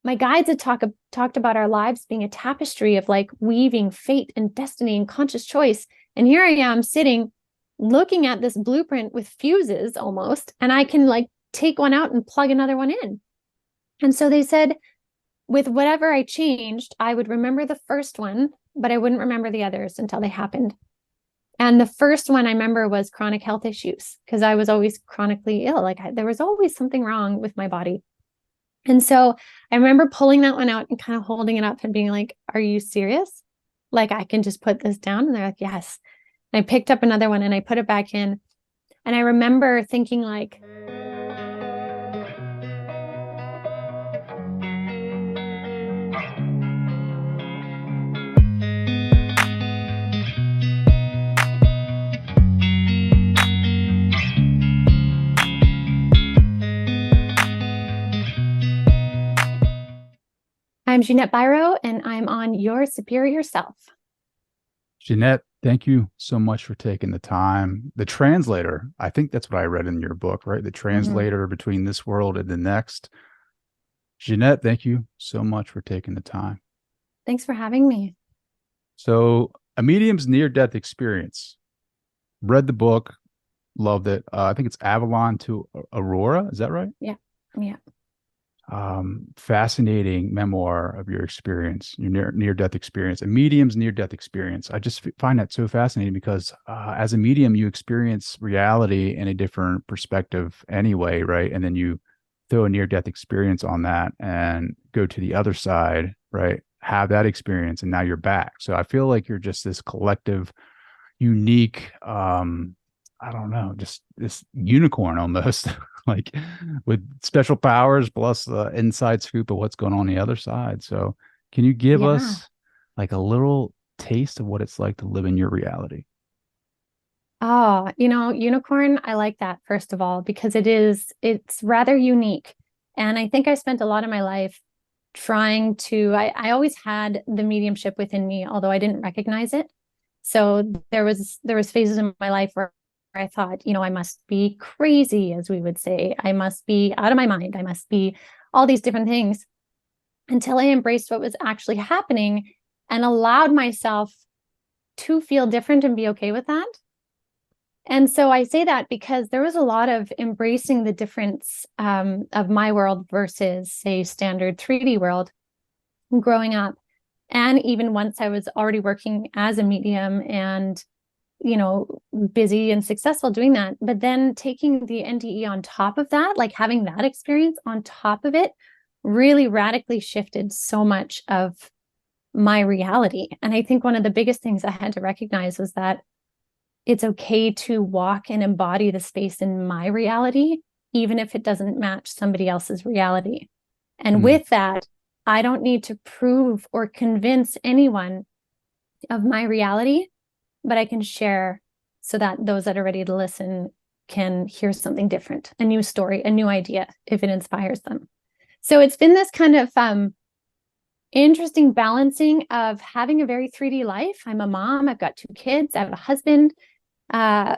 my guides had talked about our lives being a tapestry of like weaving fate and destiny and conscious choice. And here I am sitting looking at this blueprint with fuses almost, and I can like take one out and plug another one in. And so they said, with whatever I changed, I would remember the first one, but I wouldn't remember the others until they happened. And the first one I remember was chronic health issues, because I was always chronically ill. Like there was always something wrong with my body. And so I remember pulling that one out and kind of holding it up and being like, are you serious? Like, I can just put this down? And they're like, yes. And I picked up another one and I put it back in. And I remember thinking like, I'm Ginette Biro and I'm on Your Superior Self. Ginette, thank you so much for taking the time. The translator, I think that's what I read in your book, right? The Mm-hmm. translator between this world and the next. Ginette, thank you so much for taking the time. Thanks for having me. So, a medium's near-death experience. Read the book, loved it. I think it's Avalon to Aurora. Is that right? Yeah. Yeah. Fascinating memoir of your experience, your near death experience, a medium's near death experience. I just find that so fascinating because as a medium, you experience reality in a different perspective anyway, right? And then you throw a near death experience on that and go to the other side, right? Have that experience, and now you're back. So I feel like you're just this collective, unique, I don't know, just this unicorn almost, like with special powers plus the inside scoop of what's going on the other side. So, can you give Yeah. us like a little taste of what it's like to live in your reality? Oh, unicorn, I like that, first of all, because it's rather unique. And I think I spent a lot of my life trying to, I always had the mediumship within me, although I didn't recognize it. So there was phases in my life where I thought, I must be crazy, as we would say. I must be out of my mind. I must be all these different things, until I embraced what was actually happening and allowed myself to feel different and be okay with that. And so I say that because there was a lot of embracing the difference of my world versus, say, standard 3D world growing up. And even once I was already working as a medium and, you know, busy and successful doing that, but then taking the NDE on top of that, like having that experience on top of it, really radically shifted so much of my reality. And I think one of the biggest things I had to recognize was that it's okay to walk and embody the space in my reality, even if it doesn't match somebody else's reality. And Mm, with that, I don't need to prove or convince anyone of my reality, but I can share so that those that are ready to listen can hear something different, a new story, a new idea, if it inspires them. So it's been this kind of interesting balancing of having a very 3D life. I'm a mom, I've got 2 kids, I have a husband. Uh,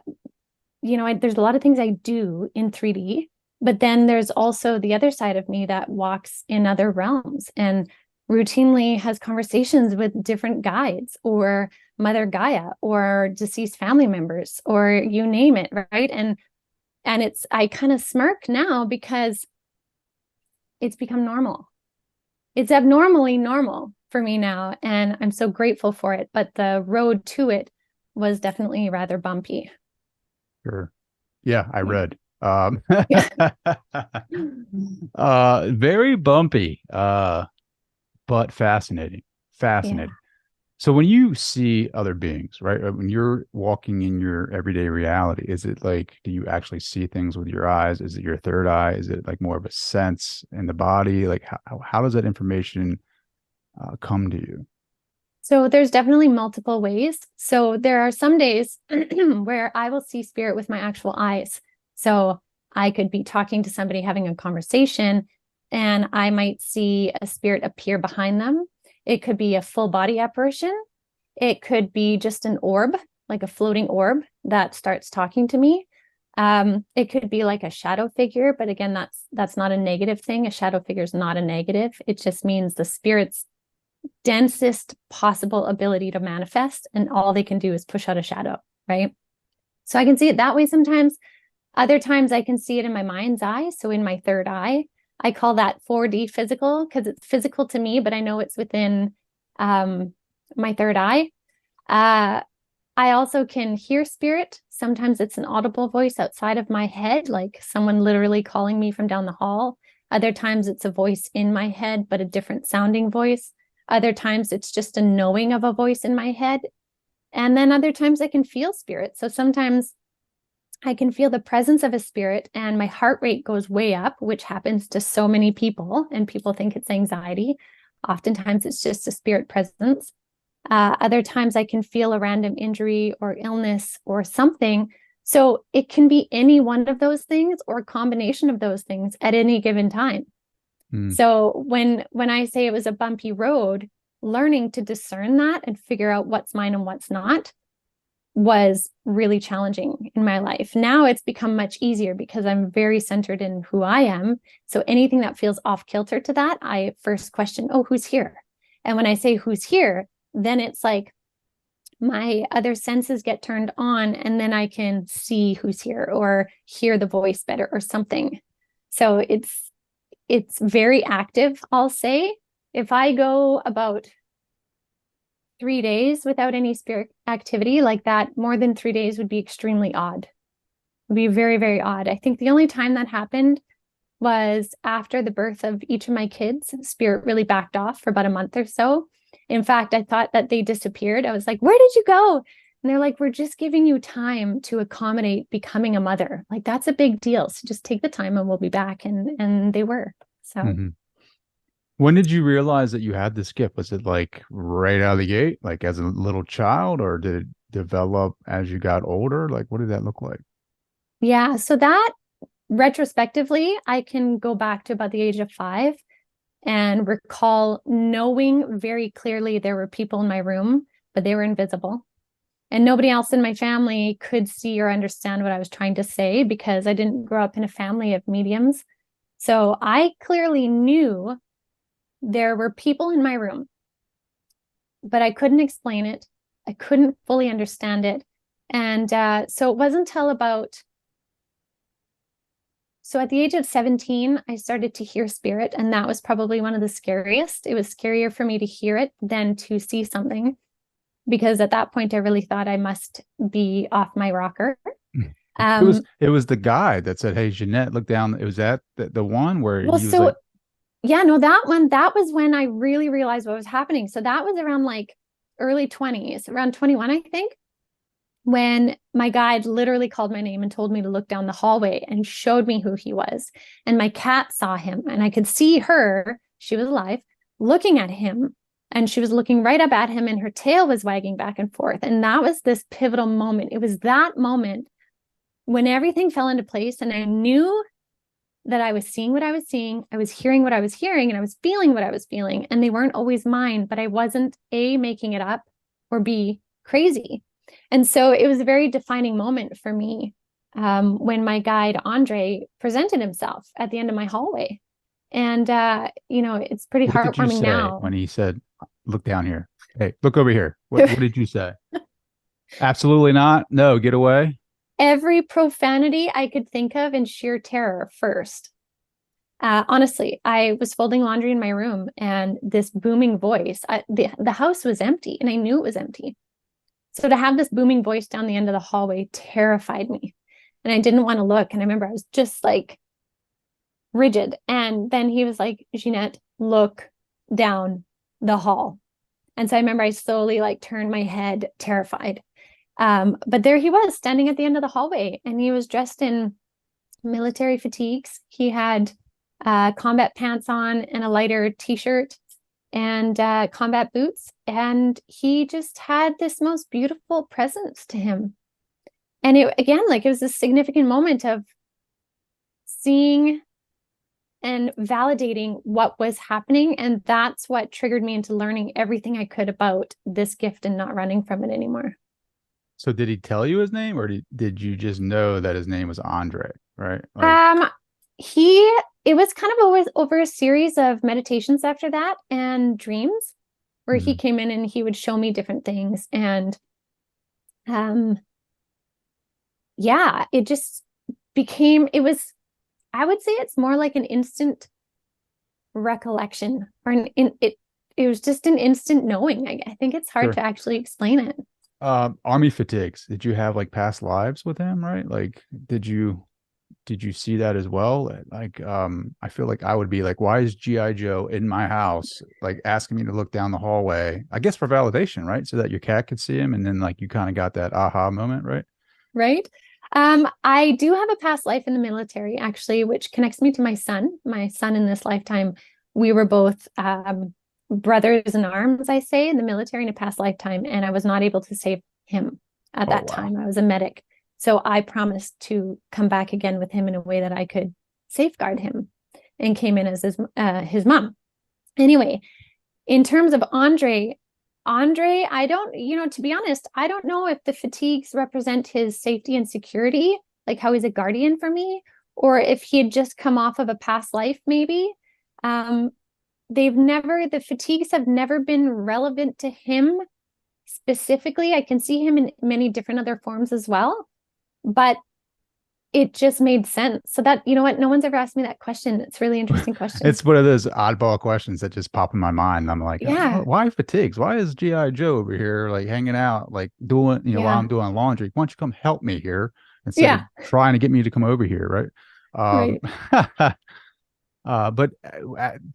there's a lot of things I do in 3D, but then there's also the other side of me that walks in other realms and routinely has conversations with different guides or Mother Gaia or deceased family members or you name it, right? And I kind of smirk now because it's become normal. It's abnormally normal for me now, and I'm so grateful for it. But the road to it was definitely rather bumpy. sure. Yeah, I Yeah. read. Yeah. Very bumpy, but fascinating. Yeah. Fascinating. So when you see other beings, right? When you're walking in your everyday reality, is it like, do you actually see things with your eyes? Is it your third eye? Is it like more of a sense in the body? Like how does that information come to you? So there's definitely multiple ways. So there are some days where I will see spirit with my actual eyes. So I could be talking to somebody, having a conversation, and I might see a spirit appear behind them. It could be a full body apparition. It could be just an orb, like a floating orb that starts talking to me. It could be like a shadow figure, but again, that's not a negative thing. A shadow figure is not a negative. It just means the spirit's densest possible ability to manifest, and all they can do is push out a shadow, right? So I can see it that way sometimes. Other times I can see it in my mind's eye. So in my third eye, I call that 4D physical because it's physical to me, but I know it's within my third eye. I also can hear spirit. Sometimes it's an audible voice outside of my head, like someone literally calling me from down the hall. Other times it's a voice in my head, but a different sounding voice. Other times it's just a knowing of a voice in my head. And then other times I can feel spirit. So sometimes I can feel the presence of a spirit and my heart rate goes way up, which happens to so many people, and people think it's anxiety. Oftentimes it's just a spirit presence. Other times I can feel a random injury or illness or something. So it can be any one of those things or a combination of those things at any given time. So when I say it was a bumpy road, learning to discern that and figure out what's mine and what's not was really challenging in my life. Now it's become much easier because I'm very centered in who I am. So anything that feels off kilter to that, I first question, oh, who's here? And when I say who's here, then it's like my other senses get turned on and then I can see who's here or hear the voice better or something. So it's very active, I'll say. If I go about 3 days without any spirit activity like that, more than 3 days would be extremely odd. It would be very, very odd. I think the only time that happened was after the birth of each of my kids. Spirit really backed off for about a month or so. In fact, I thought that they disappeared. I was like, where did you go? And they're like, we're just giving you time to accommodate becoming a mother. Like, that's a big deal. So just take the time and we'll be back. And they were. So When did you realize that you had this gift? Was it like right out of the gate, like as a little child, or did it develop as you got older? Like, what did that look like? yeah, so that retrospectively, I can go back to about the age of 5 and recall knowing very clearly there were people in my room, but they were invisible. And nobody else in my family could see or understand what I was trying to say because I didn't grow up in a family of mediums. So I clearly knew there were people in my room, but I couldn't explain it. I couldn't fully understand it. And so it wasn't until so at the age of 17, I started to hear spirit, and that was probably one of the scariest. It was scarier for me to hear it than to see something, because at that point, I really thought I must be off my rocker. It was the guy that said, "Hey, Ginette, look down." It was that the one where Well, he was like, so yeah, no, that was when I really realized what was happening. So that was around like early 20s, around 21, I think, when my guide literally called my name and told me to look down the hallway and showed me who he was. And my cat saw him, and I could see her, she was alive, looking at him, and she was looking right up at him, and her tail was wagging back and forth. And that was this pivotal moment. It was that moment when everything fell into place, and I knew that I was seeing what I was seeing, I was hearing what I was hearing, and I was feeling what I was feeling. And they weren't always mine, but I wasn't A, making it up, or B, crazy. And so it was a very defining moment for me when my guide, Andre, presented himself at the end of my hallway. And, it's pretty "What did you heartwarming say now. when he said, 'Look down here. Hey, look over here'? What did you say?" Absolutely not. No, get away. Every profanity I could think of in sheer terror first. Honestly, I was folding laundry in my room, and this booming voice, the house was empty, and I knew it was empty. So to have this booming voice down the end of the hallway terrified me. And I didn't want to look. And I remember I was just like rigid. And then he was like, Ginette, look down the hall. And so I remember I slowly like turned my head, terrified. But there he was standing at the end of the hallway, and he was dressed in military fatigues. He had combat pants on and a lighter t-shirt and combat boots. And he just had this most beautiful presence to him. And it, again, like it was a significant moment of seeing and validating what was happening. And that's what triggered me into learning everything I could about this gift and not running from it anymore. So did he tell you his name, or did you just know that his name was Andre? Right? Like, Um, he it was kind of always over a series of meditations after that and dreams where he mhm, came in and he would show me different things. And um, yeah, it just became, it was, I would say it's more like an instant recollection or it was just an instant knowing. I think it's hard sure. to actually explain it. Army fatigues. Did you have like past lives with him? Right? Like, did you see that as well? Like, I feel like I would be like, why is GI Joe in my house, like asking me to look down the hallway? I guess for validation, right? So that your cat could see him, and then like you kind of got that aha moment, right? Right? I do have a past life in the military, actually, which connects me to my son. My son in this lifetime, we were both brothers in arms, I say, in the military in a past lifetime, and I was not able to save him at Oh that wow. time. I was a medic. So I promised to come back again with him in a way that I could safeguard him and came in as his mom. Anyway, in terms of Andre, I don't, to be honest, I don't know if the fatigues represent his safety and security, like how he's a guardian for me, or if he had just come off of a past life, maybe. Um, the fatigues have never been relevant to him specifically. I can see him in many different other forms as well, but it just made sense. So that, you know what, no one's ever asked me that question. It's a really interesting question. It's one of those oddball questions that just pop in my mind. I'm like, Yeah, why fatigues? Why is GI Joe over here like hanging out, like doing, while yeah, I'm doing laundry? Why don't you come help me here instead of yeah, trying to get me to come over here, right? right. But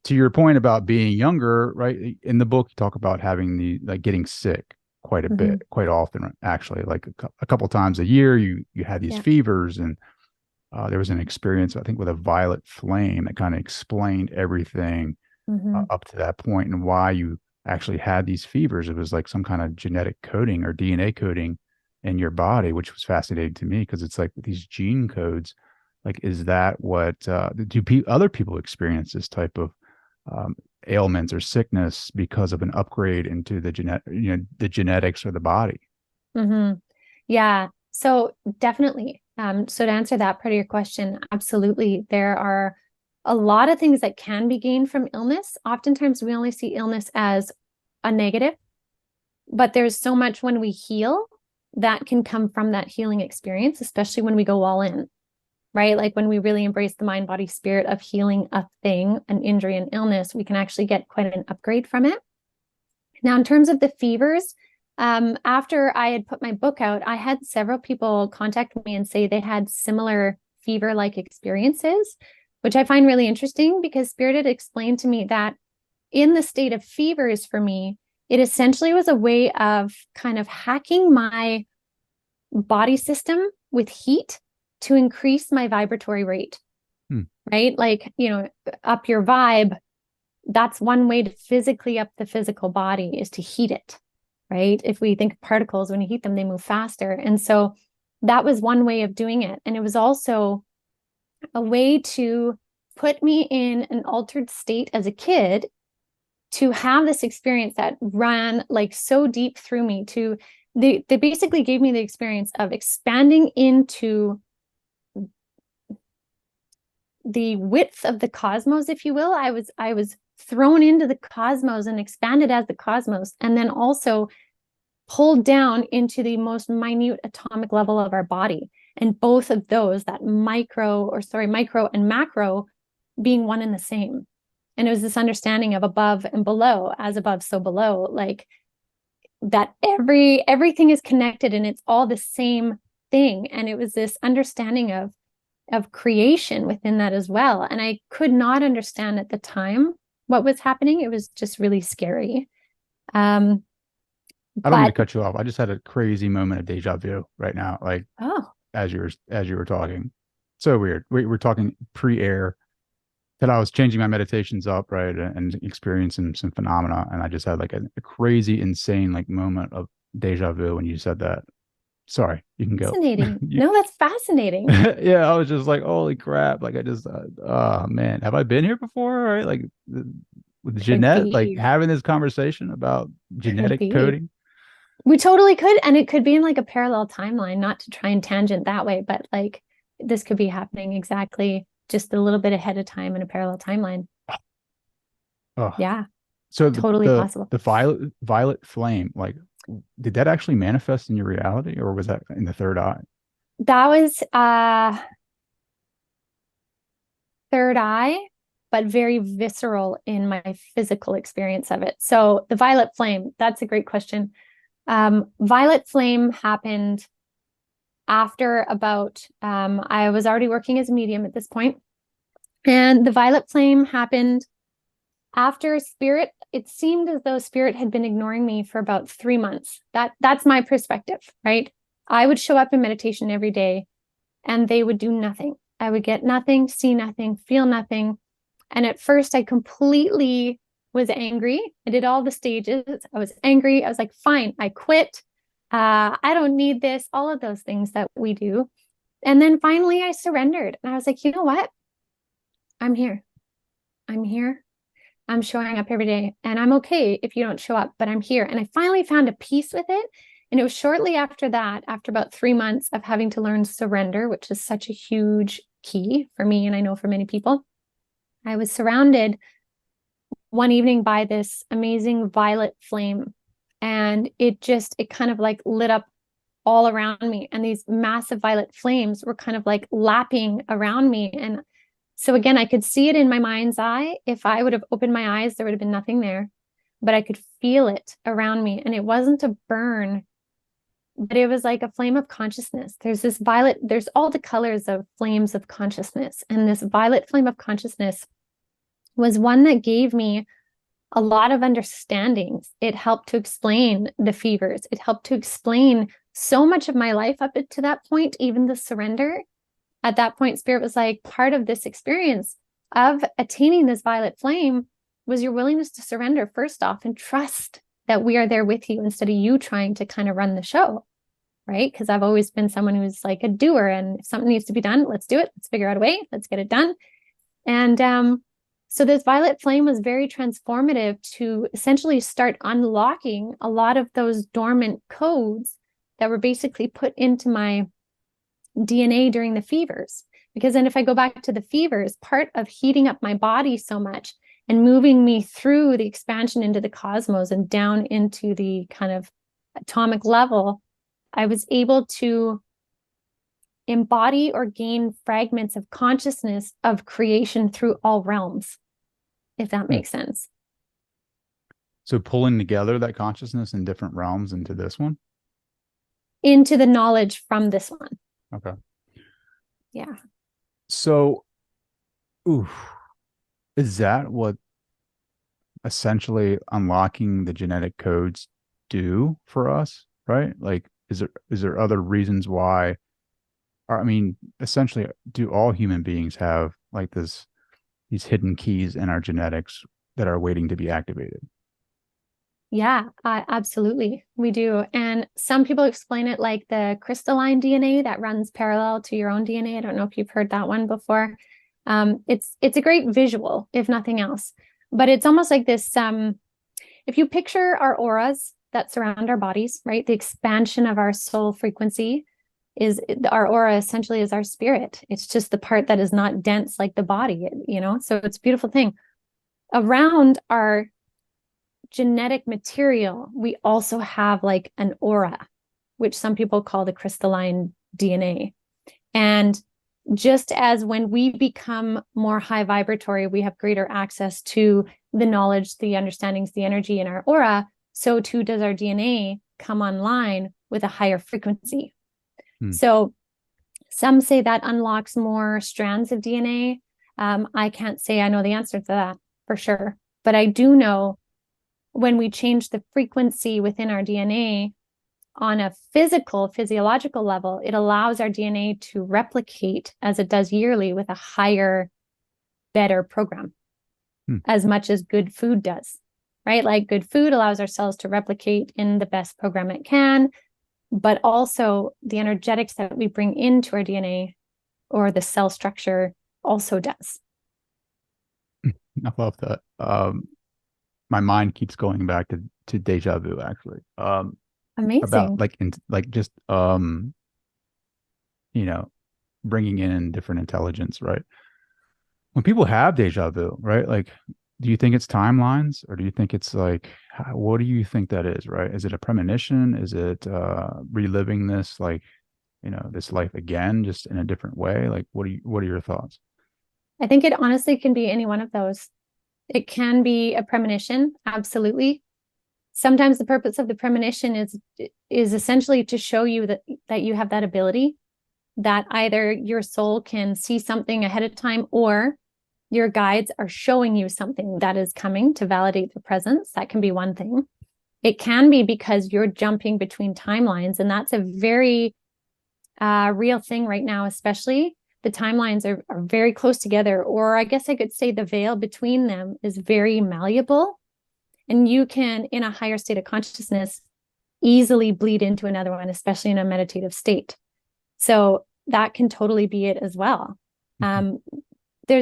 to your point about being younger, right? In the book, you talk about having the like getting sick quite a Hmm. bit, quite often, actually. Like a couple times a year, you had these Yeah. fevers, and there was an experience, I think, with a violet flame that kind of explained everything Hmm. up to that point and why you actually had these fevers. It was like some kind of genetic coding or DNA coding in your body, which was fascinating to me because it's like these gene codes. Like, is that what other people experience this type of um, ailments or sickness because of an upgrade into the genetics or the body? Hmm. Yeah. So definitely. So to answer that part of your question, absolutely. There are a lot of things that can be gained from illness. Oftentimes we only see illness as a negative, but there's so much when we heal that can come from that healing experience, especially when we go all in, right? Like when we really embrace the mind, body, spirit of healing a thing, an injury, an illness, we can actually get quite an upgrade from it. Now, in terms of the fevers, after I had put my book out, I had several people contact me and say they had similar fever-like experiences, which I find really interesting because Spirit had explained to me that in the state of fevers for me, it essentially was a way of kind of hacking my body system with heat to increase my vibratory rate, Hmm. right? Like, up your vibe, that's one way to physically up the physical body is to heat it, right? If we think of particles, when you heat them, they move faster. And so that was one way of doing it. And it was also a way to put me in an altered state as a kid to have this experience that ran like so deep through me to they basically gave me the experience of expanding into the width of the cosmos, if you will. I was thrown into the cosmos and expanded as the cosmos, and then also pulled down into the most minute atomic level of our body. And both of those, that micro and macro, being one and the same. And it was this understanding of above and below, as above, so below, like that everything is connected and it's all the same thing. And it was this understanding of creation within that as well. And I could not understand at the time what was happening. It was just really scary. Um, I don't mean to but cut you off. I just had a crazy moment of deja vu right now, like oh, as you were talking. So weird. We were talking pre-air that I was changing my meditations up, right, and experiencing some phenomena, and I just had like a crazy, insane like moment of deja vu when you said that. Sorry, you can go. fascinating. You, No, that's fascinating. yeah, I was just like, holy crap! Like I just, oh man, have I been here before? Right, like with Could Jeanette, like be, having this conversation about could genetic be. coding. We totally could. And it could be in like a parallel timeline, not to try and tangent that way, but like this could be happening exactly just a little bit ahead of time in a parallel timeline. Oh, Yeah, so totally possible. the violet flame, like, did that actually manifest in your reality, or was that in the third eye? That was third eye, but very visceral in my physical experience of it. So the violet flame, that's a great question. Violet flame happened after about I was already working as a medium at this point, and the violet flame happened after spirit. It seemed as though spirit had been ignoring me for about 3 months. That's my perspective, right? I would show up in meditation every day and they would do nothing. I would get nothing, see nothing, feel nothing. And at first I completely was angry. I did all the stages. I was angry. I was like, fine, I quit. I don't need this, all of those things that we do. And then finally I surrendered and I was like, you know what? I'm here. I'm here. I'm showing up every day and I'm okay if you don't show up, but I'm here. And I finally found a peace with it. And it was shortly after that, after about 3 months of having to learn surrender, which is such a huge key for me, and I know for many people, I was surrounded one evening by this amazing violet flame. And it kind of like lit up all around me. And these massive violet flames were kind of like lapping around me. And so again, I could see it in my mind's eye. If I would have opened my eyes, there would have been nothing there, but I could feel it around me. And it wasn't a burn, but it was like a flame of consciousness. There's this violet, there's all the colors of flames of consciousness. And this violet flame of consciousness was one that gave me a lot of understandings. It helped to explain the fevers. It helped to explain so much of my life up to that point, even the surrender. At that point, spirit was like, part of this experience of attaining this violet flame was your willingness to surrender first off and trust that we are there with you instead of you trying to kind of run the show, right? Because I've always been someone who's like a doer, and if something needs to be done, let's do it. Let's figure out a way. Let's get it done. And so this violet flame was very transformative to essentially start unlocking a lot of those dormant codes that were basically put into my DNA during the fevers. Because then if I go back to the fevers, part of heating up my body so much and moving me through the expansion into the cosmos and down into the kind of atomic level, I was able to embody or gain fragments of consciousness of creation through all realms, if that Hmm. makes sense. So pulling together that consciousness in different realms into this one. Into the knowledge from this one. Okay. Yeah. So, ooh, is that what essentially unlocking the genetic codes do for us, right? Like, is there other reasons why? Or, I mean, essentially, do all human beings have like these hidden keys in our genetics that are waiting to be activated? Yeah, absolutely. We do. And some people explain it like the crystalline DNA that runs parallel to your own DNA. I don't know if you've heard that one before. It's a great visual, if nothing else. But it's almost like this, if you picture our auras that surround our bodies, right? The expansion of our soul frequency is our aura essentially is our spirit. It's just the part that is not dense like the body, you know? So it's a beautiful thing. Around our genetic material, we also have like an aura, which some people call the crystalline DNA. And just as when we become more high vibratory, we have greater access to the knowledge, the understandings, the energy in our aura, so too does our DNA come online with a higher frequency. Hmm. So some say that unlocks more strands of DNA. I can't say I know the answer to that for sure, but I do know when we change the frequency within our DNA on a physiological level, it allows our DNA to replicate as it does yearly with a higher, better program, Hmm. as much as good food does, right? Like good food allows our cells to replicate in the best program it can, but also the energetics that we bring into our DNA or the cell structure also does. I love that. My mind keeps going back to deja vu, actually. about Amazing. like like just you know, bringing in different intelligence, right? When people have deja vu, right? Like, do you think it's timelines, or do you think it's like, what do you think that is, right? Is it a premonition? Is it reliving this, like, this life again, just in a different way? Like, what are your thoughts? I think it honestly can be any one of those. It can be a premonition, absolutely. Sometimes the purpose of the premonition is essentially to show you that you have that ability, that either your soul can see something ahead of time or your guides are showing you something that is coming to validate the presence. That can be one thing. It can be because you're jumping between timelines, and that's a very real thing right now, especially. The timelines are very close together, or I guess I could say the veil between them is very malleable. And you can, in a higher state of consciousness, easily bleed into another one, especially in a meditative state. So that can totally be it as well. Mhm. Um, there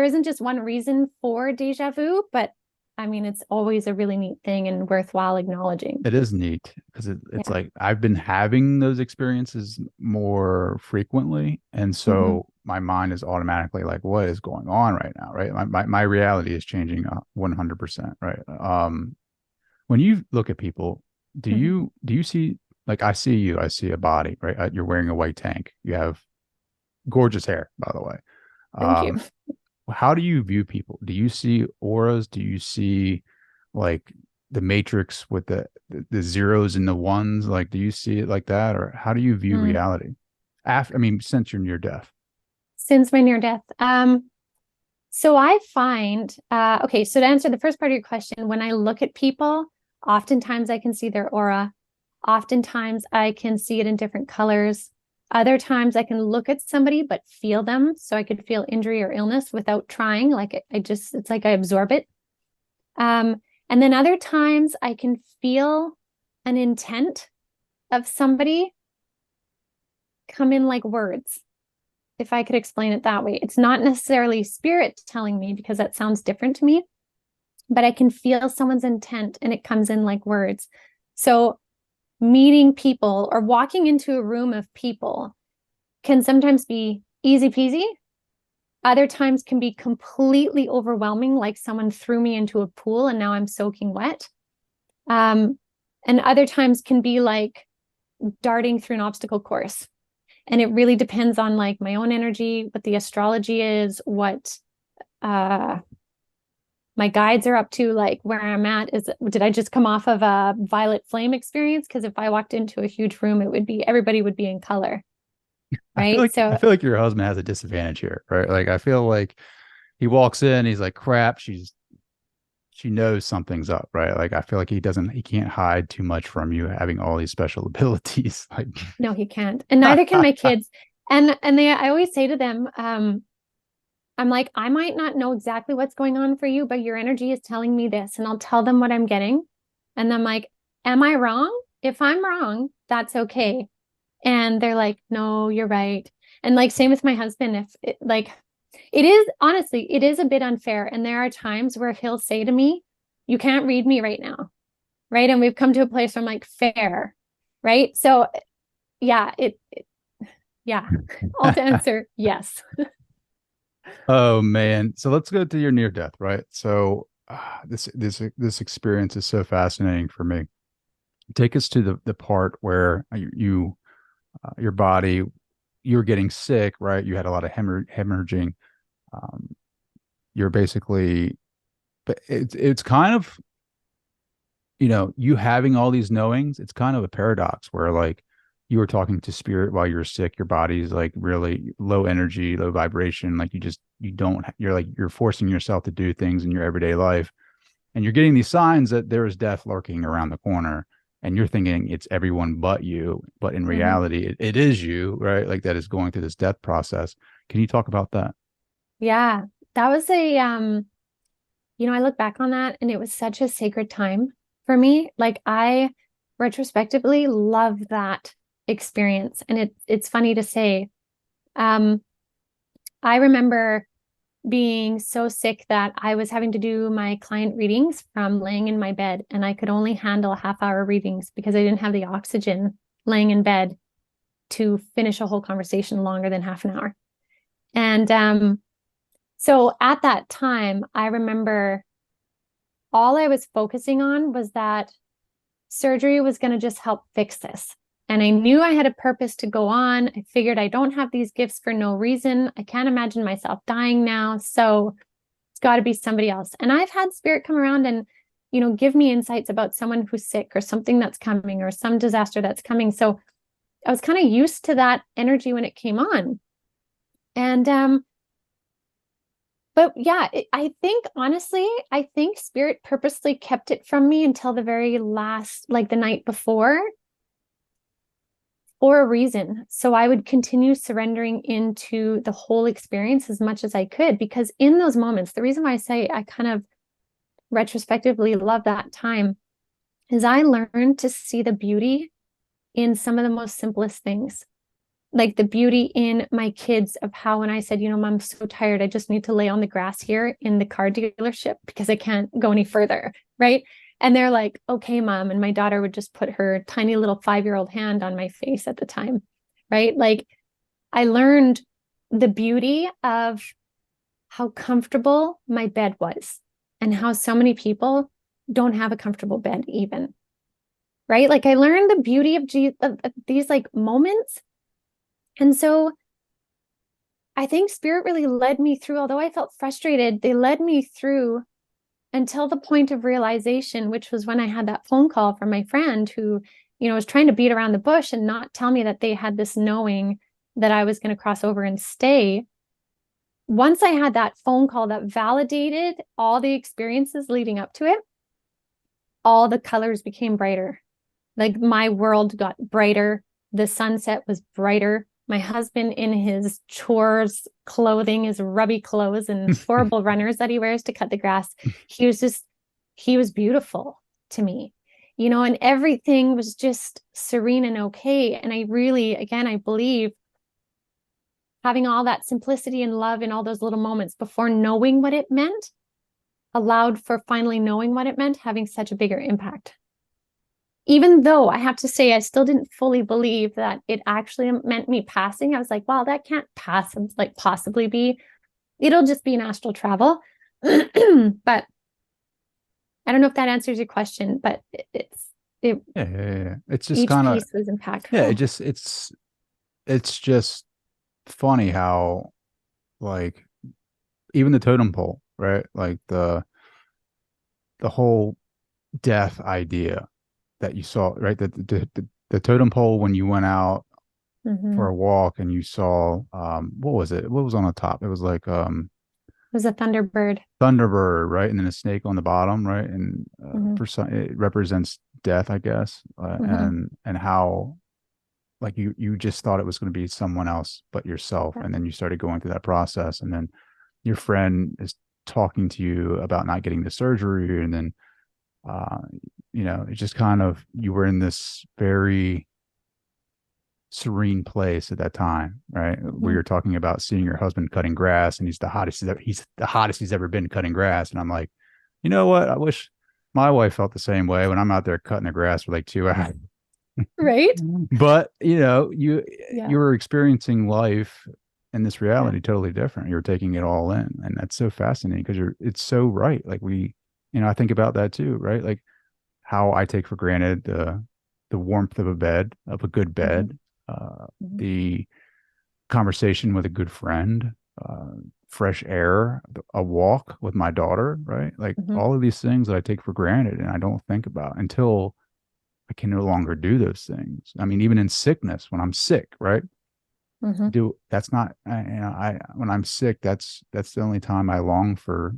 isn't just one reason for deja vu, but I mean, it's always a really neat thing and worthwhile acknowledging. It is neat because it's Yeah. like I've been having those experiences more frequently. And Mm-hmm. so my mind is automatically like, what is going on right now? Right. My reality is changing 100%. Right. When you look at people, Mm-hmm. do you see, like, I see a body, right? You're wearing a white tank. You have gorgeous hair, by the way. Thank you. Um, how do you view people? Do you see auras? Do you see like the matrix with the zeros and the ones? Like, do you see it like that? Or how do you view Mm. reality? After, I mean, since you're near death. Since my near death, so I find, okay, so to answer the first part of your question, when I look at people, oftentimes I can see their aura. Oftentimes I can see it in different colors. Other times I can look at somebody but feel them. So I could feel injury or illness without trying. Like I just, it's like I absorb it. Um, and then other times I can feel an intent of somebody come in like words, if I could explain it that way. It's not necessarily spirit telling me because that sounds different to me, but I can feel someone's intent and it comes in like words. So meeting people or walking into a room of people can sometimes be easy peasy. Other times can be completely overwhelming, like someone threw me into a pool and now I'm soaking wet. Um, and other times can be like darting through an obstacle course. And it really depends on like my own energy, what the astrology is, what uh my guides are up to, like where I'm at. Is did I just come off of a violet flame experience? Because if I walked into a huge room, it would be everybody would be in color, right? I So feel like your husband has a disadvantage here, right? Like I feel like he walks in, he's like, crap, she knows something's up, right? Like I feel like he can't hide too much from you having all these special abilities. Like no, he can't. And neither can my kids. And they I always say to them, I'm like, I might not know exactly what's going on for you, but your energy is telling me this. And I'll tell them what I'm getting. And I'm like, am I wrong? If I'm wrong, that's okay. And they're like, no, you're right. And like, same with my husband. If it, like, it is honestly, it is a bit unfair. And there are times where he'll say to me, you can't read me right now. Right. And we've come to a place where I'm like, fair. Right. So, yeah, yeah. All to answer, yes. oh man. So let's go to your near death, right? So this experience is so fascinating for me. Take us to the part where your body, you were getting sick, right? You had a lot of hemorrhaging. Um, you're basically, but it's kind of, you having all these knowings. It's kind of a paradox where like you were talking to spirit while you're sick. Your body's like really low energy, low vibration. Like you don't, you're like, you're forcing yourself to do things in your everyday life, and you're getting these signs that there is death lurking around the corner. And you're thinking it's everyone but you, but in Mhm. reality, it is you, right? Like that is going through this death process. Can you talk about that? Yeah, that was I look back on that and it was such a sacred time for me. Like I retrospectively love that experience. And it's funny to say. Um, I remember being so sick that I was having to do my client readings from laying in my bed, and I could only handle half-hour readings because I didn't have the oxygen laying in bed to finish a whole conversation longer than half an hour. And so at that time, I remember all I was focusing on was that surgery was going to just help fix this. And I knew I had a purpose to go on. I figured I don't have these gifts for no reason. I can't imagine myself dying now. So it's got to be somebody else. And I've had spirit come around and, give me insights about someone who's sick or something that's coming or some disaster that's coming. So I was kind of used to that energy when it came on. And, but yeah, I think honestly, I think spirit purposely kept it from me until the very last, like the night before, for a reason. So I would continue surrendering into the whole experience as much as I could, because in those moments, the reason why I say I kind of retrospectively love that time is I learned to see the beauty in some of the most simplest things. Like the beauty in my kids of how when I said, Mom, I'm so tired, I just need to lay on the grass here in the car dealership because I can't go any further, right? And they're like, okay, Mom. And my daughter would just put her tiny little 5-year-old hand on my face at the time, right? Like I learned the beauty of how comfortable my bed was and how so many people don't have a comfortable bed even, right? Like I learned the beauty of these like moments. And so I think spirit really led me through, although I felt frustrated, they led me through until the point of realization, which was when I had that phone call from my friend who, was trying to beat around the bush and not tell me that they had this knowing that I was going to cross over and stay. Once I had that phone call that validated all the experiences leading up to it, all the colors became brighter. Like my world got brighter. The sunset was brighter. My husband in his chores clothing, his rubby clothes and horrible runners that he wears to cut the grass. He was beautiful to me, and everything was just serene and okay. And I really, again, I believe having all that simplicity and love in all those little moments before knowing what it meant allowed for finally knowing what it meant, having such a bigger impact. Even though I have to say, I still didn't fully believe that it actually meant me passing. I was like, wow, that can't possibly be. It'll just be an astral travel. But I don't know if that answers your question, but Yeah. It's just each kind of, piece was impactful. yeah, it's just funny how, like, even the totem pole, right? Like the whole death idea that you saw, right? The totem pole when you went out for a walk and you saw, what was it? What was on the top? It was like It was a Thunderbird. Thunderbird, right? And then a snake on the bottom, right? And for some, it represents death, I guess, and how, like, you just thought it was going to be someone else but yourself, and then you started going through that process, and then your friend is talking to you about not getting the surgery, and then it just kind of, you were in this very serene place at that time, right? Where you're talking about seeing your husband cutting grass, and he's the hottest he's ever been cutting grass. And I'm like, you know what? I wish my wife felt the same way when I'm out there cutting the grass for like 2 hours. Right? But you were experiencing life and this reality totally different. You're taking it all in, and that's so fascinating because it's so right. Like I think about that too, right? Like how I take for granted the warmth of a good bed, the conversation with a good friend, fresh air, a walk with my daughter, right? Like all of these things that I take for granted and I don't think about until I can no longer do those things. I mean, even in sickness, when I'm sick, right? That's not, when I'm sick, that's the only time I long for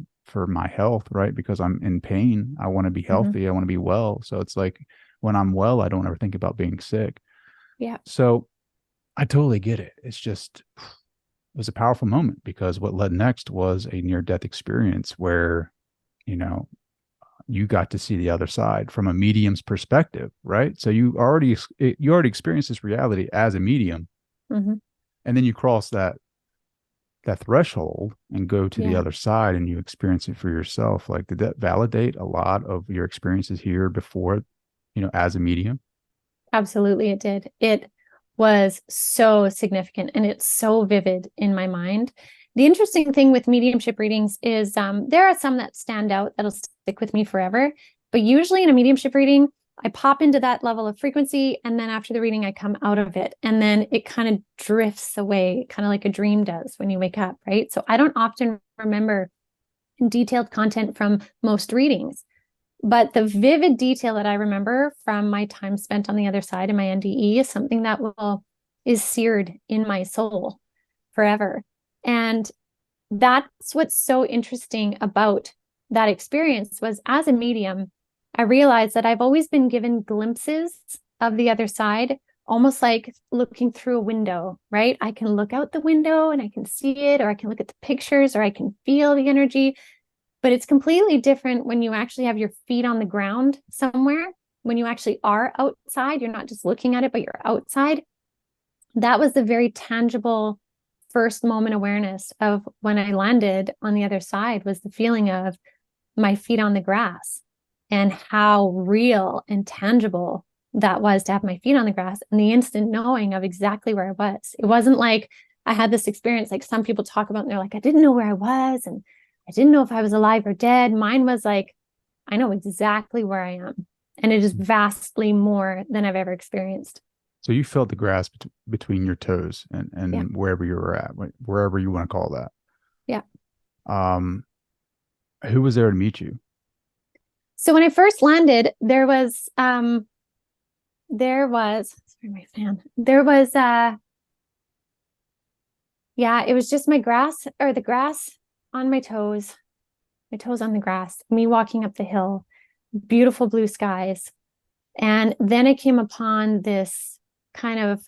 my health, right? Because I'm in pain. I want to be healthy. I want to be well. So it's like when I'm well, I don't ever think about being sick. Yeah. So I totally get it. It's just, it was a powerful moment because what led next was a near death experience where, you got to see the other side from a medium's perspective, right? So you already experienced this reality as a medium, and then you cross that that threshold and go to the Yeah, other side and you experience it for yourself. Like, did that validate a lot of your experiences here before, as a medium? absolutely it did. It was so significant and it's so vivid in my mind. The interesting thing with mediumship readings is there are some that stand out that'll stick with me forever. But usually in a mediumship reading, I pop into that level of frequency, and then after the reading, I come out of it. And then it kind of drifts away, kind of like a dream does when you wake up, right? So I don't often remember detailed content from most readings. But the vivid detail that I remember from my time spent on the other side in my NDE is something that is seared in my soul forever. And that's what's so interesting about that experience was, as a medium, I realized that I've always been given glimpses of the other side, almost like looking through a window, right? I can look out the window and I can see it, or I can look at the pictures, or I can feel the energy. But it's completely different when you actually have your feet on the ground somewhere, when you actually are outside. You're not just looking at it, but you're outside. That was the very tangible first moment awareness of when I landed on the other side, was the feeling of my feet on the grass and how real and tangible that was to have my feet on the grass, and the instant knowing of exactly where I was. It wasn't like I had this experience like some people talk about and they're like, I didn't know where I was and I didn't know if I was alive or dead. Mine was like, I know exactly where I am. And it is vastly more than I've ever experienced. So you felt the grass between your toes and, Yeah. wherever you were at, wherever you want to call that. Yeah. Um, who was there to meet you? So when I first landed, sorry, my fan. Yeah, it was just the grass on my toes on the grass, me walking up the hill, beautiful blue skies. And then I came upon this kind of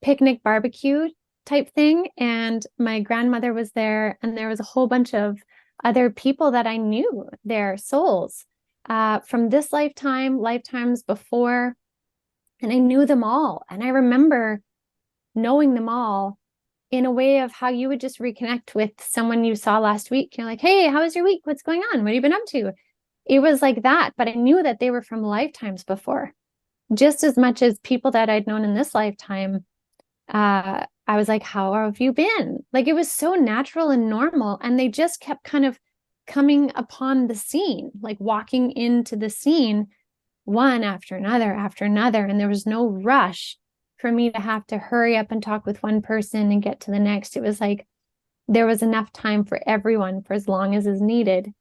picnic barbecue type thing. And my grandmother was there, and there was a whole bunch of other people that I knew, their souls from this lifetime, lifetimes before. And I knew them all. And I remember knowing them all in a way of how you would just reconnect with someone you saw last week. You're like, hey, how was your week? What's going on? What have you been up to? It was like that. But I knew that they were from lifetimes before, just as much as people that I'd known in this lifetime. I was like, how have you been? Like, it was so natural and normal. And they just kept kind of coming upon the scene, like walking into the scene one after another after another. And there was no rush for me to have to hurry up and talk with one person and get to the next. It was like there was enough time for everyone for as long as is needed.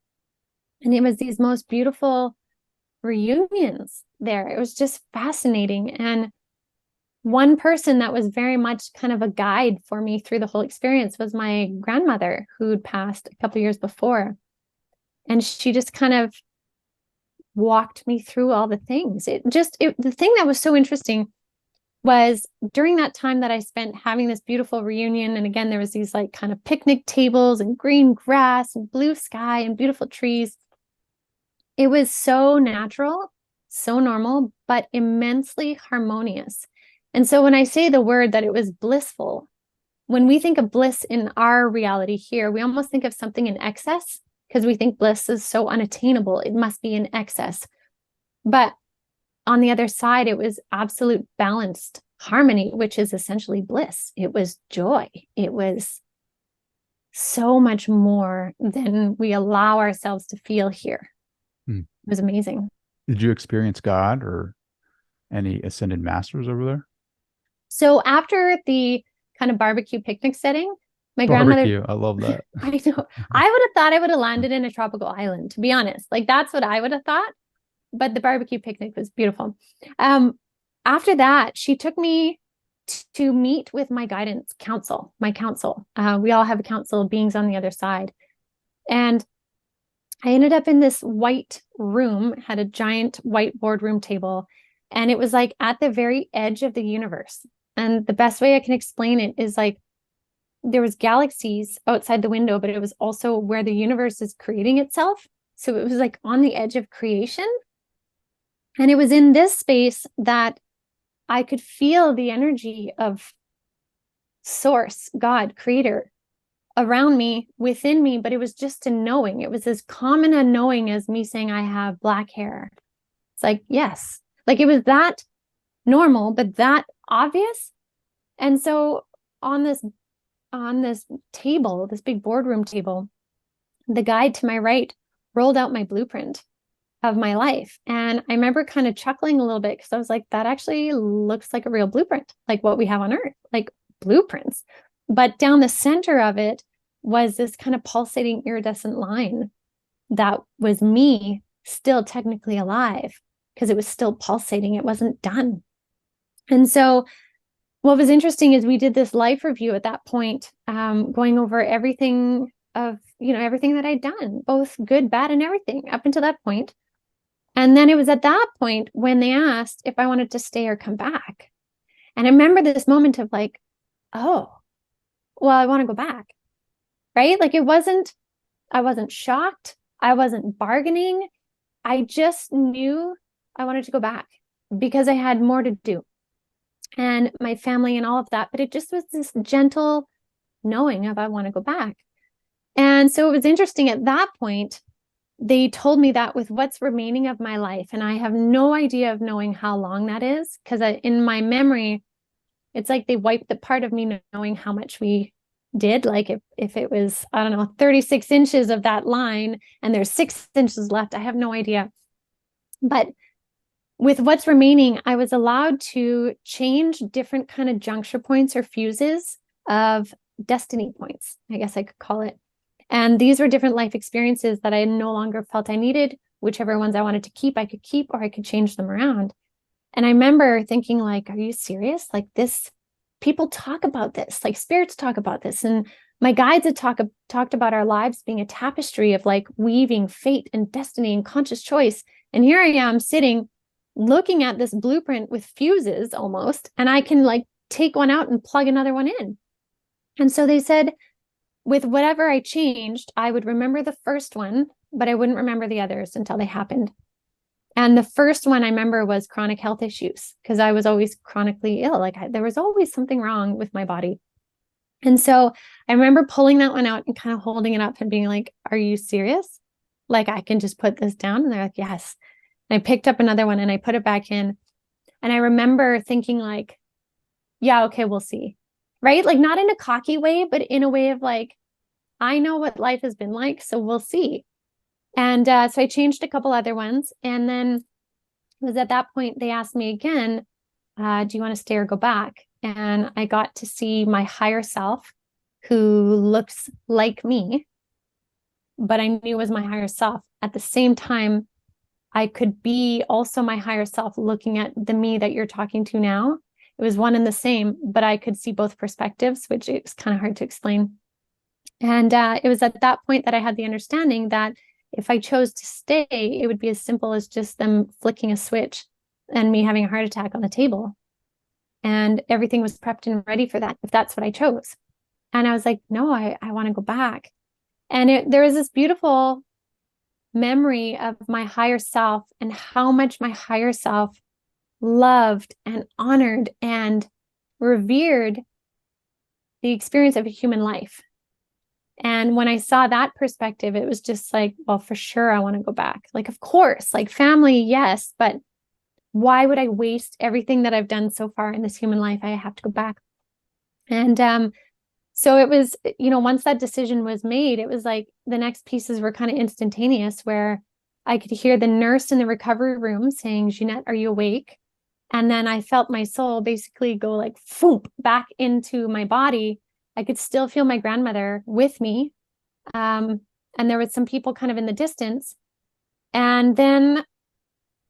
And it was these most beautiful reunions there. It was just fascinating. And one person that was very much kind of a guide for me through the whole experience was my grandmother, who'd passed a couple years before. And she just kind of walked me through all the things. The thing that was so interesting was during that time that I spent having this beautiful reunion. And again, there was these like kind of picnic tables and green grass and blue sky and beautiful trees. It was so natural, so normal, but immensely harmonious. And so when I say the word that it was blissful, when we think of bliss in our reality here, we almost think of something in excess because we think bliss is so unattainable. It must be in excess. But on the other side, it was absolute balanced harmony, which is essentially bliss. It was joy. It was so much more than we allow ourselves to feel here. Hmm. It was amazing. Did you experience God or any ascended masters over there? So after the kind of barbecue picnic setting, my grandmother, Barbecue. I love that. I know, I would have thought I would have landed in a tropical island, to be honest. Like that's what I would have thought. But the barbecue picnic was beautiful. After that, she took me to meet with my guidance council, my council. We all have a council of beings on the other side. And I ended up in this white room, had a giant white boardroom table, and it was like at the very edge of the universe. And the best way I can explain it is like there was galaxies outside the window, but it was also where the universe is creating itself. So it was like on the edge of creation. And it was in this space that I could feel the energy of source, God, creator, around me, within me, but it was just a knowing. It was as common a knowing as me saying I have black hair. It's like, yes, like it was that normal, but that obvious. And so on this table, this big boardroom table, the guide to my right rolled out my blueprint of my life. And I remember kind of chuckling a little bit because I was like, that actually looks like a real blueprint, like what we have on Earth, like blueprints. But down the center of it was this kind of pulsating iridescent line that was me still technically alive because it was still pulsating. It wasn't done. And so what was interesting is we did this life review at that point, going over everything of, everything that I'd done, both good, bad, and everything up until that point. And then it was at that point when they asked if I wanted to stay or come back. And I remember this moment of like, oh, well, I want to go back, right? Like I wasn't shocked. I wasn't bargaining. I just knew I wanted to go back because I had more to do and my family and all of that. But it just was this gentle knowing of I want to go back. And so it was interesting at that point, they told me that with what's remaining of my life. And I have no idea of knowing how long that is because in my memory, it's like they wiped the part of me knowing how much we did. Like if it was, I don't know, 36 inches of that line and there's 6 inches left, I have no idea. But with what's remaining, I was allowed to change different kind of juncture points or fuses of destiny points, I guess I could call it. And these were different life experiences that I no longer felt I needed. Whichever ones I wanted to keep, I could keep, or I could change them around. And I remember thinking like, are you serious? Like this, people talk about this, like spirits talk about this. And my guides had talked about our lives being a tapestry of like weaving fate and destiny and conscious choice. And here I am sitting, looking at this blueprint with fuses almost, and I can like take one out and plug another one in. And so they said, with whatever I changed, I would remember the first one, but I wouldn't remember the others until they happened. And the first one I remember was chronic health issues because I was always chronically ill. Like there was always something wrong with my body. And so I remember pulling that one out and kind of holding it up and being like, are you serious? Like I can just put this down? And they're like, yes. And I picked up another one and I put it back in. And I remember thinking like, yeah, okay, we'll see. Right? Like not in a cocky way, but in a way of like, I know what life has been like, so we'll see. And so I changed a couple other ones. And then it was at that point they asked me again, do you want to stay or go back? And I got to see my higher self who looks like me, but I knew was my higher self. At the same time, I could be also my higher self looking at the me that you're talking to now. It was one and the same, but I could see both perspectives, which is kind of hard to explain. And it was at that point that I had the understanding that if I chose to stay, it would be as simple as just them flicking a switch and me having a heart attack on the table. And everything was prepped and ready for that, if that's what I chose. And I was like, no, I want to go back. And there was this beautiful memory of my higher self and how much my higher self loved and honored and revered the experience of a human life. And when I saw that perspective, it was just like, well, for sure, I want to go back. Like, of course, like family, yes, but why would I waste everything that I've done so far in this human life? I have to go back. And so it was, once that decision was made, it was like the next pieces were kind of instantaneous where I could hear the nurse in the recovery room saying, Ginette, are you awake? And then I felt my soul basically go like foop back into my body. I could still feel my grandmother with me. And there was some people kind of in the distance. And then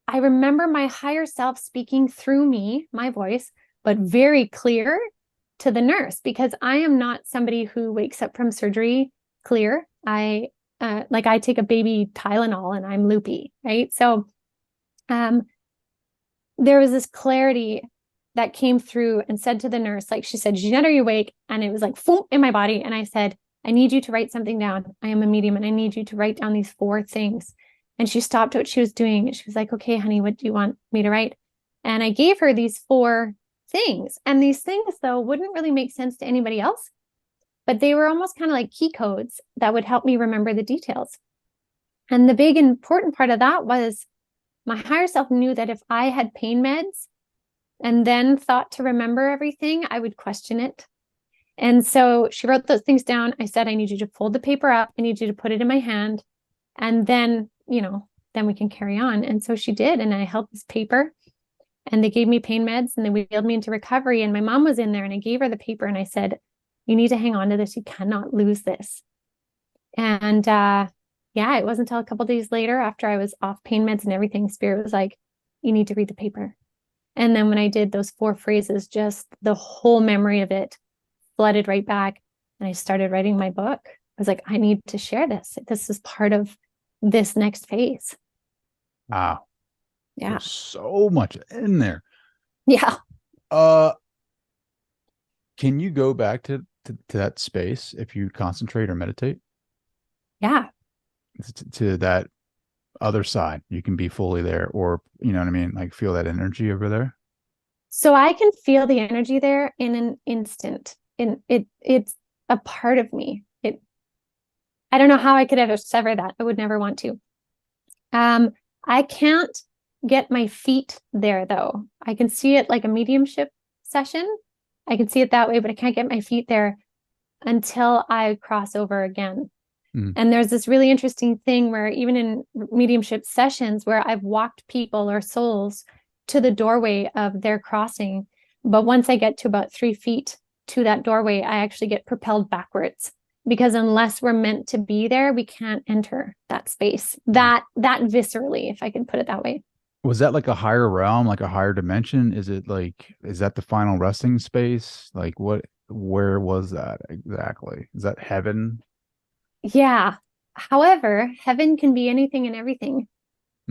I remember my higher self speaking through me, my voice, but very clear to the nurse, because I am not somebody who wakes up from surgery clear. I take a baby Tylenol and I'm loopy, right? So there was this clarity that came through and said to the nurse, like she said, Ginette, are you awake? And it was like, foom, in my body. And I said, I need you to write something down. I am a medium and I need you to write down these 4 things. And she stopped what she was doing. And she was like, okay, honey, what do you want me to write? And I gave her these 4 things. And these things, though, wouldn't really make sense to anybody else. but they were almost kind of like key codes that would help me remember the details. And the big important part of that was my higher self knew that if I had pain meds and then thought to remember everything, I would question it. And so she wrote those things down. I said, I need you to fold the paper up. I need you to put it in my hand. And then, then we can carry on. And so she did. And I held this paper and they gave me pain meds and they wheeled me into recovery. And my mom was in there and I gave her the paper and I said, you need to hang on to this. You cannot lose this. And yeah, it wasn't until a couple of days later after I was off pain meds and everything, Spirit was like, you need to read the paper. And then when I did those 4 phrases, just the whole memory of it flooded right back. And I started writing my book. I was like, I need to share this. This is part of this next phase. Wow. Yeah. There's so much in there. Yeah. Can you go back to that space if you concentrate or meditate? Yeah. To that other side, you can be fully there, or you know what I mean, like feel that energy over there. So I can feel the energy there in an instant. It's a part of me. I don't know how I could ever sever that. I would never want to. I can't get my feet there though. I can see it like a mediumship session. I can see it that way, but I can't get my feet there until I cross over again. And there's this really interesting thing where even in mediumship sessions where I've walked people or souls to the doorway of their crossing, but once I get to about 3 feet to that doorway, I actually get propelled backwards, because unless we're meant to be there, we can't enter that space, that viscerally, if I can put it that way. Was that like a higher realm, like a higher dimension? Is that the final resting space? Like where was that exactly? Is that heaven? Yeah. However, heaven can be anything and everything